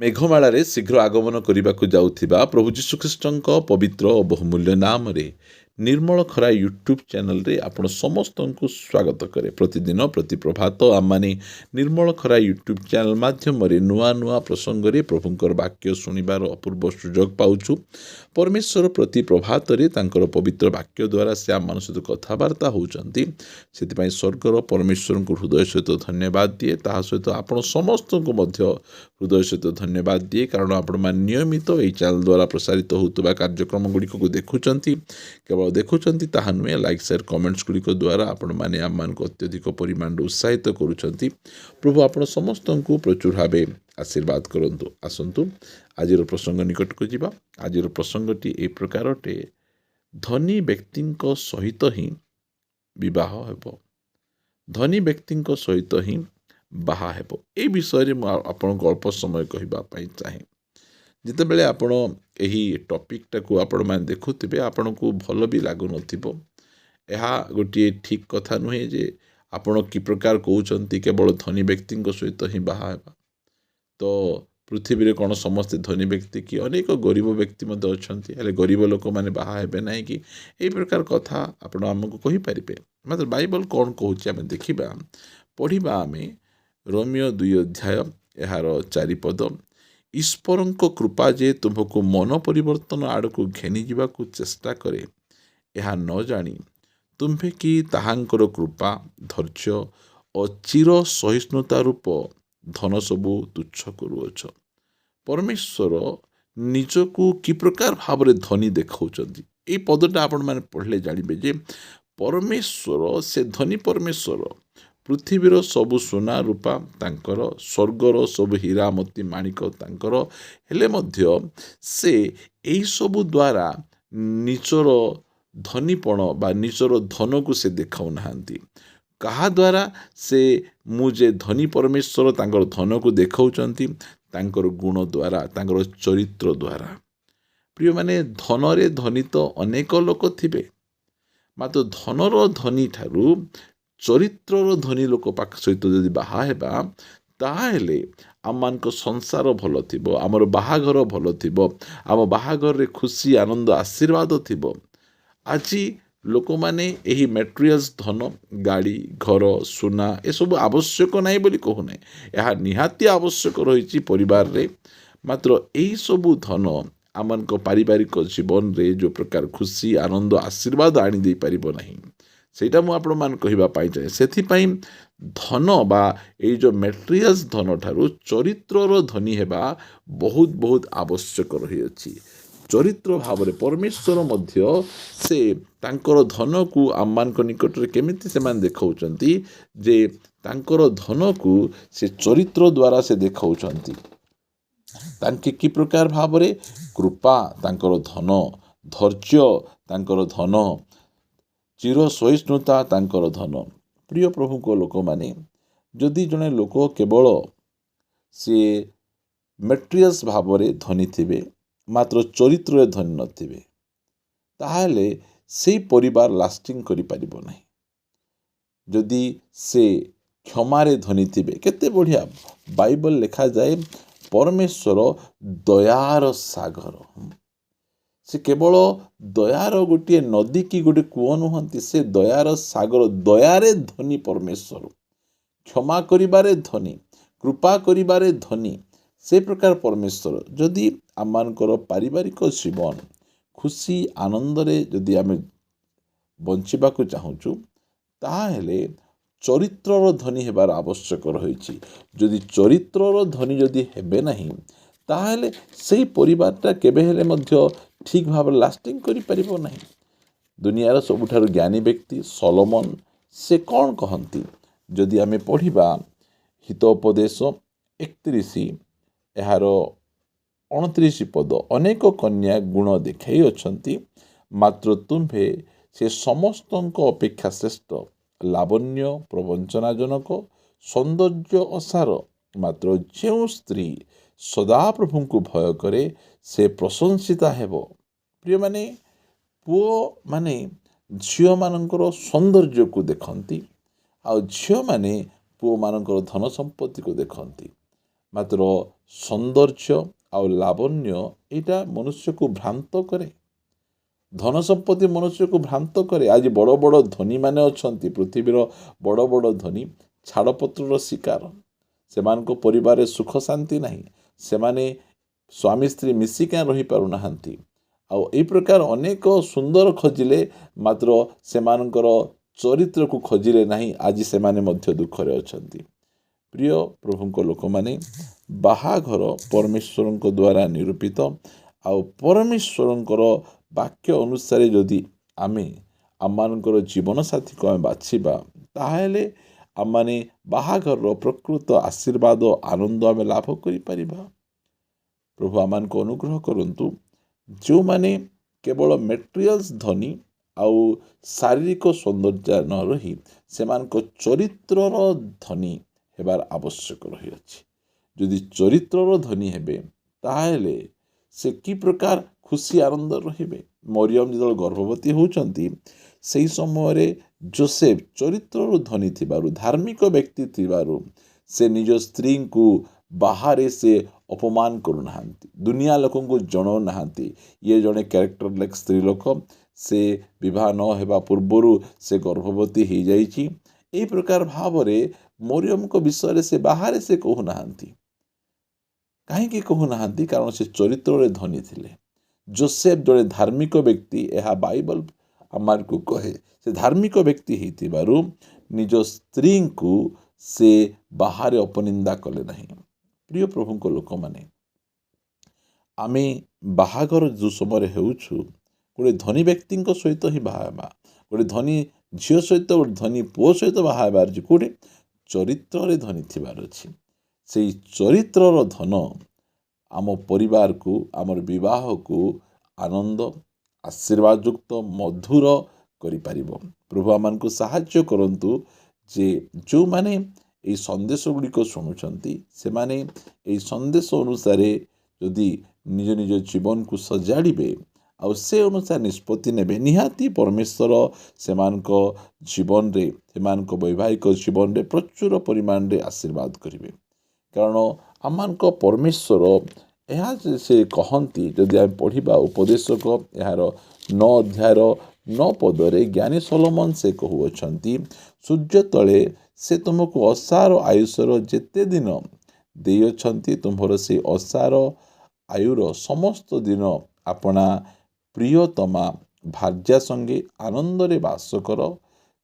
ମେଘମାଳାରେ ଶୀଘ୍ର ଆଗମନ କରିବାକୁ ଯାଉଥିବା ପ୍ରଭୁ ଯୀଶୁଖ୍ରୀଷ୍ଟଙ୍କ ପବିତ୍ର ଓ ବହୁମୂଲ୍ୟ ନାମରେ ନିର୍ମଳ ଖରା ୟୁଟ୍ୟୁବ୍ ଚ୍ୟାନେଲରେ ଆପଣ ସମସ୍ତଙ୍କୁ ସ୍ୱାଗତ କରେ। ପ୍ରତିଦିନ ପ୍ରତି ପ୍ରଭାତ ଆମମାନେ ନିର୍ମଳ ଖରା ୟୁଟ୍ୟୁବ୍ ଚ୍ୟାନେଲ ମାଧ୍ୟମରେ ନୂଆ ନୂଆ ପ୍ରସଙ୍ଗରେ ପ୍ରଭୁଙ୍କର ବାକ୍ୟ ଶୁଣିବାର ଅପୂର୍ବ ସୁଯୋଗ ପାଉଛୁ। ପରମେଶ୍ୱର ପ୍ରତି ପ୍ରଭାତରେ ତାଙ୍କର ପବିତ୍ର ବାକ୍ୟ ଦ୍ୱାରା ସେ ଆମମାନଙ୍କ ସହିତ କଥାବାର୍ତ୍ତା ହେଉଛନ୍ତି। ସେଥିପାଇଁ ସ୍ୱର୍ଗର ପରମେଶ୍ୱରଙ୍କୁ ହୃଦୟ ସହିତ ଧନ୍ୟବାଦ ଦିଏ। ତାହା ସହିତ ଆପଣ ସମସ୍ତଙ୍କୁ ମଧ୍ୟ ହୃଦୟ ସହିତ ଧନ୍ୟବାଦ ଦିଏ, କାରଣ ଆପଣମାନେ ନିୟମିତ ଏହି ଚ୍ୟାନେଲ ଦ୍ୱାରା ପ୍ରସାରିତ ହେଉଥିବା କାର୍ଯ୍ୟକ୍ରମ ଗୁଡ଼ିକକୁ ଦେଖୁଛନ୍ତି। କେବଳ ଦେଖୁଛନ୍ତି ତାହା ନୁହେଁ, ଲାଇକ୍ ସେୟାର କମେଣ୍ଟସ୍ ଗୁଡ଼ିକ ଦ୍ୱାରା ଆପଣମାନେ ଆମମାନଙ୍କୁ ଅତ୍ୟଧିକ ପରିମାଣରେ ଉତ୍ସାହିତ କରୁଛନ୍ତି। ପ୍ରଭୁ ଆପଣ ସମସ୍ତଙ୍କୁ ପ୍ରଚୁର ଭାବେ ଆଶୀର୍ବାଦ କରନ୍ତୁ। ଆସନ୍ତୁ ଆଜିର ପ୍ରସଙ୍ଗ ନିକଟକୁ ଯିବା। ଆଜିର ପ୍ରସଙ୍ଗଟି ଏହି ପ୍ରକାର ଅଟେ, ଧନୀ ବ୍ୟକ୍ତିଙ୍କ ସହିତ ହିଁ ବିବାହ ହେବ। ଧନୀ ବ୍ୟକ୍ତିଙ୍କ ସହିତ ହିଁ ବାହା ହେବ। ଏହି ବିଷୟରେ ମୁଁ ଆପଣଙ୍କୁ ଅଳ୍ପ ସମୟ କହିବା ପାଇଁ ଚାହେଁ। ଯେତେବେଳେ ଆପଣ ଏହି ଟପିକ୍ଟାକୁ ଆପଣମାନେ ଦେଖୁଥିବେ, ଆପଣଙ୍କୁ ଭଲ ବି ଲାଗୁନଥିବ। ଏହା ଗୋଟିଏ ଠିକ୍ କଥା ନୁହେଁ ଯେ ଆପଣ କି ପ୍ରକାର କହୁଛନ୍ତି କେବଳ ଧନୀ ବ୍ୟକ୍ତିଙ୍କ ସହିତ ହିଁ ବାହା ହେବା। ତ ପୃଥିବୀରେ କ'ଣ ସମସ୍ତେ ଧନୀ ବ୍ୟକ୍ତି କି? ଅନେକ ଗରିବ ବ୍ୟକ୍ତି ମଧ୍ୟ ଅଛନ୍ତି, ହେଲେ ଗରିବ ଲୋକମାନେ ବାହା ହେବେ ନାହିଁ କି? ଏହି ପ୍ରକାର କଥା ଆପଣ ଆମକୁ କହିପାରିବେ। ମାତ୍ର ବାଇବଲ କ'ଣ କହୁଛି ଆମେ ଦେଖିବା। ପଢ଼ିବା ଆମେ ରୋମିଓ 2 ଅଧ୍ୟାୟ ଏହାର 4 ପଦ। ଈଶ୍ୱରଙ୍କ କୃପା ଯେ ତୁମକୁ ମନ ପରିବର୍ତ୍ତନ ଆଡ଼କୁ ଘେନିଯିବାକୁ ଚେଷ୍ଟା କରେ, ଏହା ନ ଜାଣି ତୁମ୍ଭେ କି ତାହାଙ୍କର କୃପା, ଧୈର୍ଯ୍ୟ ଓ ଚିର ସହିଷ୍ଣୁତା ରୂପ ଧନ ସବୁ ତୁଚ୍ଛ କରୁଅଛ। ପରମେଶ୍ୱର ନିଜକୁ କି ପ୍ରକାର ଭାବରେ ଧନୀ ଦେଖାଉଛନ୍ତି। ଏହି ପଦଟା ଆପଣମାନେ ପଢ଼ିଲେ ଜାଣିବେ ଯେ ପରମେଶ୍ୱର ସେ ଧନୀ ପରମେଶ୍ୱର। ପୃଥିବୀର ସବୁ ସୁନା ରୂପା ତାଙ୍କର, ସ୍ୱର୍ଗର ସବୁ ହୀରା ମୋତି ମାଣିକ ତାଙ୍କର, ହେଲେ ମଧ୍ୟ ସେ ଏହିସବୁ ଦ୍ୱାରା ନିଜର ଧନୀପଣ ବା ନିଜର ଧନକୁ ସେ ଦେଖାଉନାହାନ୍ତି। କାହା ଦ୍ୱାରା ସେ ମୁଁ ଯେ ଧନୀ ପରମେଶ୍ୱର ତାଙ୍କର ଧନକୁ ଦେଖାଉଛନ୍ତି? ତାଙ୍କର ଗୁଣ ଦ୍ୱାରା, ତାଙ୍କର ଚରିତ୍ର ଦ୍ୱାରା। ପ୍ରିୟମାନେ, ଧନରେ ଧନୀ ତ ଅନେକ ଲୋକ ଥିବେ, ମାତ୍ର ଧନର ଧନୀ ଠାରୁ ଚରିତ୍ରର ଧନୀ ଲୋକ ପାଖ ସହିତ ଯଦି ବାହା ହେବା, ତାହେଲେ ଆମମାନଙ୍କ ସଂସାର ଭଲ ଥିବ, ଆମର ବାହାଘର ଭଲ ଥିବ, ଆମ ବାହାଘରରେ ଖୁସି ଆନନ୍ଦ ଆଶୀର୍ବାଦ ଥିବ। ଆଜି ଲୋକମାନେ ଏହି ମେଟେରିଆଲ୍ସ ଧନ, ଗାଡ଼ି, ଘର, ସୁନା ଏସବୁ ଆବଶ୍ୟକ ନାହିଁ ବୋଲି କହୁନାହିଁ। ଏହା ନିହାତି ଆବଶ୍ୟକ ରହିଛି ପରିବାରରେ। ମାତ୍ର ଏହିସବୁ ଧନ ଆମମାନଙ୍କ ପାରିବାରିକ ଜୀବନରେ ଯେଉଁ ପ୍ରକାର ଖୁସି ଆନନ୍ଦ ଆଶୀର୍ବାଦ ଆଣିଦେଇପାରିବ ନାହିଁ, ସେଇଟା ମୁଁ ଆପଣମାନଙ୍କୁ କହିବା ପାଇଁ ଚାହେଁ। ସେଥିପାଇଁ ଧନ ବା ଏଇ ଯେଉଁ ମେଟେରିଆଲ୍ସ ଧନ ଠାରୁ ଚରିତ୍ରର ଧନୀ ହେବା ବହୁତ ବହୁତ ଆବଶ୍ୟକ ରହିଅଛି। ଚରିତ୍ର ଭାବରେ ପରମେଶ୍ୱର ମଧ୍ୟ ସେ ତାଙ୍କର ଧନକୁ ଆମମାନଙ୍କ ନିକଟରେ କେମିତି ସେମାନେ ଦେଖାଉଛନ୍ତି ଯେ ତାଙ୍କର ଧନକୁ ସେ ଚରିତ୍ର ଦ୍ୱାରା ସେ ଦେଖାଉଛନ୍ତି। ତାଙ୍କେ କି ପ୍ରକାର ଭାବରେ କୃପା ତାଙ୍କର ଧନ, ଧୈର୍ଯ୍ୟ ତାଙ୍କର ଧନ, ଚିର ସହିଷ୍ଣୁତା ତାଙ୍କର ଧନ। ପ୍ରିୟ ପ୍ରଭୁଙ୍କ ଲୋକମାନେ, ଯଦି ଜଣେ ଲୋକ କେବଳ ସିଏ ମେଟେରିଆଲ୍ସ ଭାବରେ ଧନୀ ଥିବେ, ମାତ୍ର ଚରିତ୍ରରେ ଧନୀ ନଥିବେ, ତାହେଲେ ସେଇ ପରିବାର ଲାଷ୍ଟିଂ କରିପାରିବ ନାହିଁ। ଯଦି ସେ କ୍ଷମାରେ ଧନୀ ଥିବେ, କେତେ ବଢ଼ିଆ ବାଇବଲ ଲେଖାଯାଏ, ପରମେଶ୍ୱର ଦୟାର ସାଗର। ସେ କେବଳ ଦୟାର ଗୋଟିଏ ନଦୀ କି ଗୋଟେ କୂଅ ନୁହନ୍ତି, ସେ ଦୟାର ସାଗର। ଦୟାରେ ଧନୀ ପରମେଶ୍ୱର, କ୍ଷମା କରିବାରେ ଧନୀ, କୃପା କରିବାରେ ଧନୀ, ସେ ପ୍ରକାର ପରମେଶ୍ୱର। ଯଦି ଆମମାନଙ୍କର ପାରିବାରିକ ଜୀବନ ଖୁସି ଆନନ୍ଦରେ ଯଦି ଆମେ ବଞ୍ଚିବାକୁ ଚାହୁଁଛୁ, ତାହେଲେ ଚରିତ୍ରର ଧନୀ ହେବାର ଆବଶ୍ୟକ ରହିଛି। ଯଦି ଚରିତ୍ରର ଧନୀ ଯଦି ହେବେ ନାହିଁ, ତାହେଲେ ସେଇ ପରିବାରଟା କେବେ ହେଲେ ମଧ୍ୟ ଠିକ୍ ଭାବରେ ଲାଷ୍ଟିଂ କରିପାରିବ ନାହିଁ। ଦୁନିଆର ସବୁଠାରୁ ଜ୍ଞାନୀ ବ୍ୟକ୍ତି ସଲୋମନ, ସେ କ'ଣ କହନ୍ତି? ଯଦି ଆମେ ପଢ଼ିବା ହିତୋପଦେଶ 31 ଏହାର 29 ପଦ, ଅନେକ କନ୍ୟା ଗୁଣ ଦେଖାଇ ଅଛନ୍ତି, ମାତ୍ର ତୁମ୍ଭେ ସେ ସମସ୍ତଙ୍କ ଅପେକ୍ଷା ଶ୍ରେଷ୍ଠ, ଲାବଣ୍ୟ ପ୍ରବଞ୍ଚନାଜନକ, ସୌନ୍ଦର୍ଯ୍ୟ ଅସାର। ମାତ୍ର ଯେଉଁ ସ୍ତ୍ରୀ ସଦାପ୍ରଭୁଙ୍କୁ ଭୟ କରେ, ସେ ପ୍ରଶଂସିତା ହେବ। ପ୍ରିୟମାନେ, ପୁଅମାନେ ଝିଅମାନଙ୍କର ସୌନ୍ଦର୍ଯ୍ୟକୁ ଦେଖନ୍ତି, ଆଉ ଝିଅମାନେ ପୁଅମାନଙ୍କର ଧନ ସମ୍ପତ୍ତିକୁ ଦେଖନ୍ତି। ମାତ୍ର ସୌନ୍ଦର୍ଯ୍ୟ ଆଉ ଲାବଣ୍ୟ ଏଇଟା ମନୁଷ୍ୟକୁ ଭ୍ରାନ୍ତ କରେ। ଧନ ସମ୍ପତ୍ତି ମନୁଷ୍ୟକୁ ଭ୍ରାନ୍ତ କରେ। ଆଜି ବଡ଼ ବଡ଼ ଧନୀମାନେ ଅଛନ୍ତି, ପୃଥିବୀର ବଡ଼ ବଡ଼ ଧନୀ ଛାଡ଼ପତ୍ରର ଶିକାର। ସେମାନଙ୍କ ପରିବାରରେ ସୁଖ ଶାନ୍ତି ନାହିଁ। ସେମାନେ ସ୍ୱାମୀ ସ୍ତ୍ରୀ ମିଶିକି ରହିପାରୁନାହାନ୍ତି। ଆଉ ଏହି ପ୍ରକାର ଅନେକ ସୁନ୍ଦର ଖୋଜିଲେ ମାତ୍ର ସେମାନଙ୍କର ଚରିତ୍ରକୁ ଖୋଜିଲେ ନାହିଁ। ଆଜି ସେମାନେ ମଧ୍ୟ ଦୁଃଖରେ ଅଛନ୍ତି। ପ୍ରିୟ ପ୍ରଭୁଙ୍କ ଲୋକମାନେ, ବାହାଘର ପରମେଶ୍ୱରଙ୍କ ଦ୍ୱାରା ନିରୂପିତ। ଆଉ ପରମେଶ୍ୱରଙ୍କର ବାକ୍ୟ ଅନୁସାରେ ଯଦି ଆମେ ଆମମାନଙ୍କର ଜୀବନସାଥୀକୁ ଆମେ ବାଛିବା, ତାହେଲେ ଆମମାନେ ବାହାଘରର ପ୍ରକୃତ ଆଶୀର୍ବାଦ ଆନନ୍ଦ ଆମେ ଲାଭ କରିପାରିବା। ପ୍ରଭୁ ଆମମାନଙ୍କୁ ଅନୁଗ୍ରହ କରନ୍ତୁ। ଯେଉଁମାନେ କେବଳ ମେଟେରିଆଲ୍ସ ଧନୀ ଆଉ ଶାରୀରିକ ସୌନ୍ଦର୍ଯ୍ୟ ନ ରହି ସେମାନଙ୍କ ଚରିତ୍ରର ଧନୀ ହେବାର ଆବଶ୍ୟକ ରହିଅଛି। ଯଦି ଚରିତ୍ରର ଧନୀ ହେବେ, ତାହେଲେ ସେ କି ପ୍ରକାର ଖୁସି ଆନନ୍ଦ ରହିବେ। ମରିୟମ ଯେତେବେଳେ ଗର୍ଭବତୀ ହେଉଛନ୍ତି, ସେହି ସମୟରେ ଯୋସେଫ ଚରିତ୍ରରୁ ଧନୀ ଥିବାରୁ, ଧାର୍ମିକ ବ୍ୟକ୍ତି ଥିବାରୁ ସେ ନିଜ ସ୍ତ୍ରୀଙ୍କୁ ବାହାରେ ସେ ଅପମାନ କରୁନାହାନ୍ତି, ଦୁନିଆ ଲୋକଙ୍କୁ ଜଣାଉନାହାନ୍ତି ଇଏ ଜଣେ କ୍ୟାରେକ୍ଟରଲେସ୍ ସ୍ତ୍ରୀ ଲୋକ, ସେ ବିବାହ ନ ହେବା ପୂର୍ବରୁ ସେ ଗର୍ଭବତୀ ହୋଇଯାଇଛି। ଏହି ପ୍ରକାର ଭାବରେ ମରିୟମଙ୍କ ବିଷୟରେ ସେ ବାହାରେ ସେ କହୁନାହାନ୍ତି। କାହିଁକି କହୁନାହାନ୍ତି? କାରଣ ସେ ଚରିତ୍ରରେ ଧନୀ ଥିଲେ। ଯୋସେଫ ଜଣେ ଧାର୍ମିକ ବ୍ୟକ୍ତି, ଏହା ବାଇବଲ ଆମକୁ କହେ। ସେ ଧାର୍ମିକ ବ୍ୟକ୍ତି ହେଇଥିବାରୁ ନିଜ ସ୍ତ୍ରୀଙ୍କୁ ସେ ବାହାରେ ଅପନିନ୍ଦା କଲେ ନାହିଁ। ପ୍ରିୟ ପ୍ରଭୁଙ୍କ ଲୋକମାନେ, ଆମେ ବାହାଘର ଯେଉଁ ସମୟରେ ହେଉଛୁ, ଗୋଟେ ଧନୀ ବ୍ୟକ୍ତିଙ୍କ ସହିତ ହିଁ ବାହା ହେବା। ଗୋଟେ ଧନୀ ଝିଅ ସହିତ, ଗୋଟେ ଧନୀ ପୁଅ ସହିତ ବାହା ହେବାର ଅଛି। କେଉଁଠି? ଚରିତ୍ରରେ ଧନୀ ଥିବାର ଅଛି। ସେଇ ଚରିତ୍ରର ଧନ ଆମ ପରିବାରକୁ, ଆମର ବିବାହକୁ ଆନନ୍ଦ, ଆଶୀର୍ବାଦ ଯୁକ୍ତ, ମଧୁର କରିପାରିବ। ପ୍ରଭୁ ଆମମାନଙ୍କୁ ସାହାଯ୍ୟ କରନ୍ତୁ ଯେ ଯେଉଁମାନେ ଏହି ସନ୍ଦେଶ ଗୁଡ଼ିକ ଶୁଣୁଛନ୍ତି, ସେମାନେ ଏହି ସନ୍ଦେଶ ଅନୁସାରେ ଯଦି ନିଜ ନିଜ ଜୀବନକୁ ସଜାଡ଼ିବେ ଆଉ ସେ ଅନୁସାରେ ନିଷ୍ପତ୍ତି ନେବେ, ନିହାତି ପରମେଶ୍ୱର ସେମାନଙ୍କ ଜୀବନରେ, ସେମାନଙ୍କ ବୈବାହିକ ଜୀବନରେ ପ୍ରଚୁର ପରିମାଣରେ ଆଶୀର୍ବାଦ କରିବେ। କାରଣ ଆମମାନଙ୍କ ପରମେଶ୍ୱର ଏହା ସେ କହନ୍ତି, ଯଦି ଆମେ ପଢ଼ିବା ଉପଦେଶକ ଏହାର 9 ଅଧ୍ୟାୟର 9 ପଦରେ ଜ୍ଞାନୀ ସଲୋମନ ସେ କହୁଅଛନ୍ତି, ସୂର୍ଯ୍ୟ ତଳେ ସେ ତୁମକୁ ଅସାର ଆୟୁଷର ଯେତେ ଦିନ ଦେଇଅଛନ୍ତି, ତୁମ୍ଭର ସେ ଅସାର ଆୟୁର ସମସ୍ତ ଦିନ ଆପଣା ପ୍ରିୟତମା ଭାର୍ଯ୍ୟା ସଙ୍ଗେ ଆନନ୍ଦରେ ବାସ କର।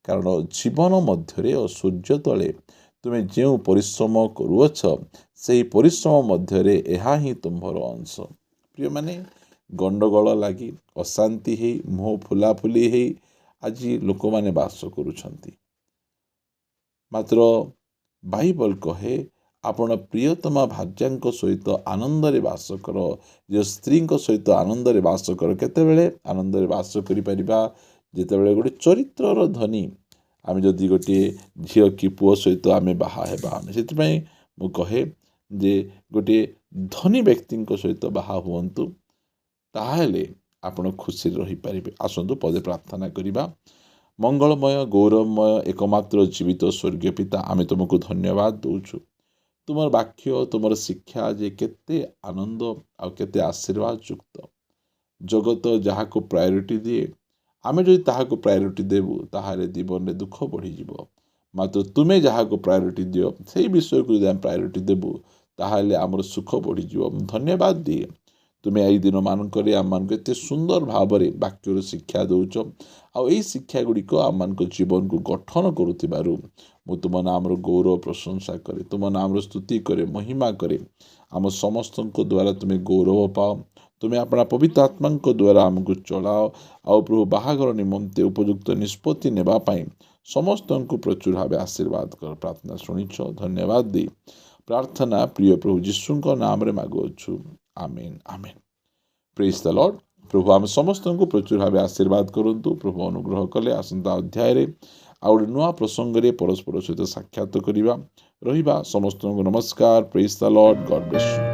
କାରଣ ଜୀବନ ମଧ୍ୟରେ ଓ ସୂର୍ଯ୍ୟ ତଳେ ତୁମେ ଯେଉଁ ପରିଶ୍ରମ କରୁଅଛ, ସେହି ପରିଶ୍ରମ ମଧ୍ୟରେ ଏହା ହିଁ ତୁମ୍ଭର ଅଂଶ। ପ୍ରିୟମାନେ, ଗଣ୍ଡଗୋଳ ଲାଗି, ଅଶାନ୍ତି ହେଇ, ମୁହଁ ଫୁଲାଫୁଲି ହେଇ ଆଜି ଲୋକମାନେ ବାସ କରୁଛନ୍ତି। ମାତ୍ର ବାଇବଲ କହେ, ଆପଣ ପ୍ରିୟତମା ଭାର୍ଯ୍ୟାଙ୍କ ସହିତ ଆନନ୍ଦରେ ବାସ କର। ଯେ ସ୍ତ୍ରୀଙ୍କ ସହିତ ଆନନ୍ଦରେ ବାସ କର। କେତେବେଳେ ଆନନ୍ଦରେ ବାସ କରିପାରିବା? ଯେତେବେଳେ ଗୋଟେ ଚରିତ୍ରର ଧନୀ ଆମେ ଯଦି ଗୋଟିଏ ଝିଅ କି ପୁଅ ସହିତ ଆମେ ବାହା ହେବା। ସେଥିପାଇଁ ମୁଁ କହେ ଯେ ଗୋଟିଏ ଧନୀ ବ୍ୟକ୍ତିଙ୍କ ସହିତ ବାହା ହୁଅନ୍ତୁ, ତାହେଲେ ଆପଣ ଖୁସିରେ ରହିପାରିବେ। ଆସନ୍ତୁ ପଦେ ପ୍ରାର୍ଥନା କରିବା। ମଙ୍ଗଳମୟ, ଗୌରବମୟ, ଏକମାତ୍ର ଜୀବିତ ସ୍ୱର୍ଗୀୟ ପିତା, ଆମେ ତୁମକୁ ଧନ୍ୟବାଦ ଦେଉଛୁ। ତୁମର ବାକ୍ୟ, ତୁମର ଶିକ୍ଷା ଯେ କେତେ ଆନନ୍ଦ ଆଉ କେତେ ଆଶୀର୍ବାଦ ଯୁକ୍ତ। ଜଗତ ଯାହାକୁ ପ୍ରାୟୋରିଟି ଦିଏ, ଆମେ ଯଦି ତାହାକୁ ପ୍ରାୟୋରିଟି ଦେବୁ, ତାହେଲେ ଜୀବନରେ ଦୁଃଖ ବଢ଼ିଯିବ। ମାତ୍ର ତୁମେ ଯାହାକୁ ପ୍ରାୟୋରିଟି ଦିଅ, ସେଇ ବିଷୟକୁ ଯଦି ଆମେ ପ୍ରାୟୋରିଟି ଦେବୁ, ତାହେଲେ ଆମର ସୁଖ ବଢ଼ିଯିବ। ମୁଁ ଧନ୍ୟବାଦ ଦିଏ, ତୁମେ ଏଇ ଦିନମାନଙ୍କରେ ଆମମାନଙ୍କୁ ଏତେ ସୁନ୍ଦର ଭାବରେ ବାକ୍ୟର ଶିକ୍ଷା ଦେଉଛ। ଆଉ ଏଇ ଶିକ୍ଷା ଗୁଡ଼ିକ ଆମମାନଙ୍କ ଜୀବନକୁ ଗଠନ କରୁଥିବାରୁ ମୁଁ ତୁମ ନାମର ଗୌରବ ପ୍ରଶଂସା କରେ, ତୁମ ନାମର ସ୍ତୁତି କରେ, ମହିମା କରେ। ଆମ ସମସ୍ତଙ୍କ ଦ୍ୱାରା ତୁମେ ଗୌରବ ପାଅ। ତୁମେ ଆପଣା ପବିତ୍ର ଆତ୍ମାଙ୍କ ଦ୍ୱାରା ଆମକୁ ଚଳାଅ। ଆଉ ପ୍ରଭୁ, ବାହାଘର ନିମନ୍ତେ ଉପଯୁକ୍ତ ନିଷ୍ପତ୍ତି ନେବା ପାଇଁ ସମସ୍ତଙ୍କୁ ପ୍ରଚୁର ଭାବେ ଆଶୀର୍ବାଦ କର। ପ୍ରାର୍ଥନା ଶୁଣିଛ, ଧନ୍ୟବାଦ ଦେଇ ପ୍ରାର୍ଥନା ପ୍ରିୟ ପ୍ରଭୁ ଯୀଶୁଙ୍କ ନାମରେ ମାଗୁଅଛୁ। ଆମେନ୍, ଆମେନ୍। ପ୍ରେଜ୍ ଦ ଲର୍ଡ। ପ୍ରଭୁ ଆମେ ସମସ୍ତଙ୍କୁ ପ୍ରଚୁର ଭାବେ ଆଶୀର୍ବାଦ କରନ୍ତୁ। ପ୍ରଭୁ ଅନୁଗ୍ରହ କଲେ ଆସନ୍ତା ଅଧ୍ୟାୟରେ ଆଉ ଗୋଟେ ନୂଆ ପ୍ରସଙ୍ଗରେ ପରସ୍ପର ସହିତ ସାକ୍ଷାତ ରହିବା। ସମସ୍ତଙ୍କୁ ନମସ୍କାର। Praise the lord. God bless you.